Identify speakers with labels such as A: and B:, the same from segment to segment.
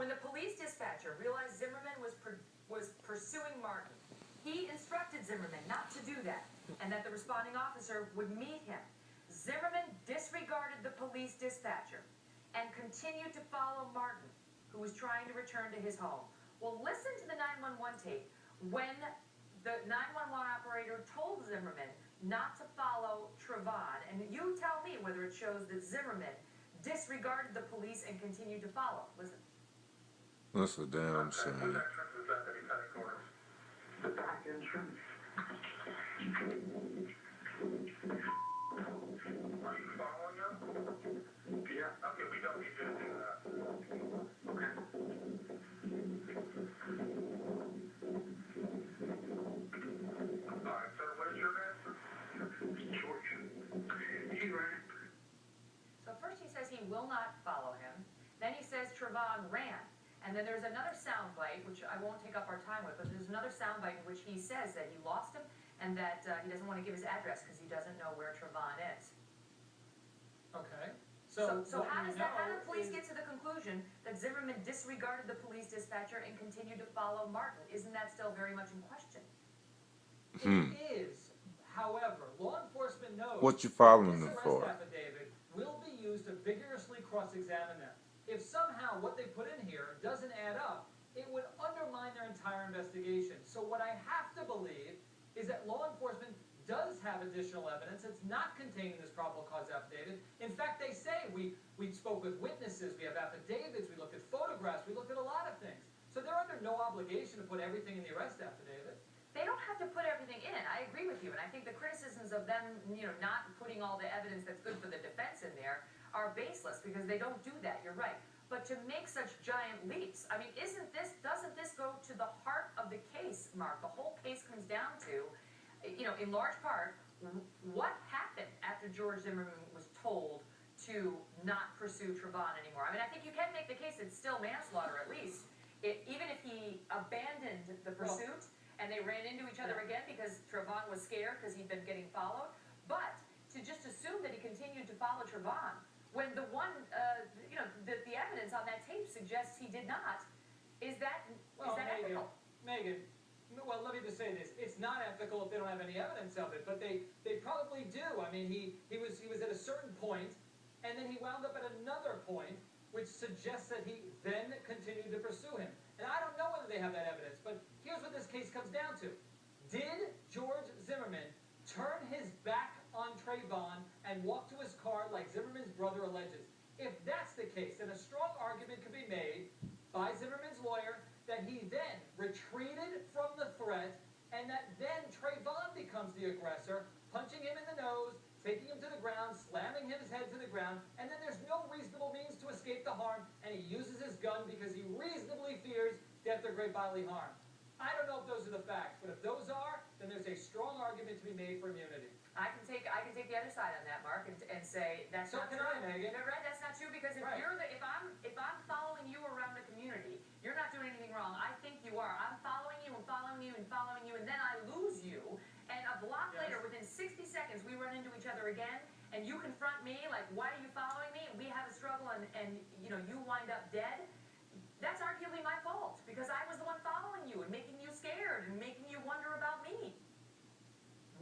A: When the police dispatcher realized Zimmerman was pursuing Martin, he instructed Zimmerman not to do that, and that the responding officer would meet him. Zimmerman disregarded the police dispatcher and continued to follow Martin, who was trying to return to his home. Well, listen to the 911 tape when the 911 operator told Zimmerman not to follow Trevon, and you tell me whether it shows that Zimmerman disregarded the police and continued to follow. Listen.
B: That's a damn shame.
C: The back entrance. Are you following him? Yeah. Okay, we don't need you to do that. Okay. Alright, sir, what is your name? George. He ran.
A: So first he says he will not follow him. Then he says Trevon ran. And then there's another soundbite, which I won't take up our time with, but there's another soundbite in which he says that he lost him and that he doesn't want to give his address because he doesn't know where Trevon is.
D: Okay.
A: So how does that, how do the police get to the conclusion that Zimmerman disregarded the police dispatcher and continued to follow Martin? Isn't that still very much in question?
D: It is. However, law enforcement knows
B: What you following
D: this
B: them
D: arrest
B: for?
D: affidavit will be used to vigorously cross-examine them. If somehow what they put in here doesn't add up, it would undermine their entire investigation. So what I have to believe is that law enforcement does have additional evidence that's not contained in this probable cause affidavit. In fact, they say we spoke with witnesses, we have affidavits, we looked at photographs, we looked at a lot of things. So they're under no obligation to put everything in the arrest affidavit.
A: They don't have to put everything in. I agree with you, and I think the criticisms of them, not putting all the evidence that's good for the defense in there are baseless because they don't do that. You're right. But to make such giant leaps, I mean, doesn't this go to the heart of the case, Mark? The whole case comes down to, in large part, what happened after George Zimmerman was told to not pursue Trevon anymore. I mean, I think you can make the case it's still manslaughter at least, even if he abandoned the pursuit and they ran into each other again because Trevon was scared because he'd been getting followed. But to just assume that he continued to follow Trevon when the the evidence on that tape suggests he did not, is that ethical?
D: Megan, well, let me just say this. It's not ethical if they don't have any evidence of it, but they probably do. I mean, he was at a certain point, and then he wound up at another point, which suggests that he then continued to pursue him. And I don't know whether they have that evidence, but here's what this case comes down to. Did George Zimmerman turn his back on Trayvon and walk to his car like Zimmerman's brother alleges? If that's the case, then a strong argument could be made by Zimmerman's lawyer that he then retreated from the threat and that then Trayvon becomes the aggressor, punching him in the nose, taking him to the ground, slamming his head to the ground, and then there's no reasonable means to escape the harm, and he uses his gun because he reasonably fears death or great bodily harm. I don't know if those are the facts, but if those are, then there's a strong argument to be made for immunity.
A: I can take the other side on that, Mark, and say that's not true.
D: So can I, Megan.
A: No, right, that's not true because if I'm following you around the community, you're not doing anything wrong. I think you are. I'm following you and following you and following you, and then I lose you. And a block later, within 60 seconds, we run into each other again, and you confront me like, why are you following me? And we have a struggle, and you wind up dead. That's arguably my fault because I was the one following you and making you scared and making you wonder about me.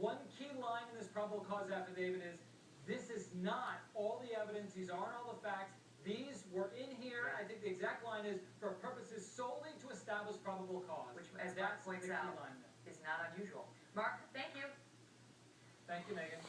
D: One key line in this probable cause affidavit is, this is not all the evidence, these aren't all the facts, these were in here, I think the exact line is, for purposes solely to establish probable cause.
A: Which, as Mark points out, is not unusual. Mark, thank you.
D: Thank you, Megan.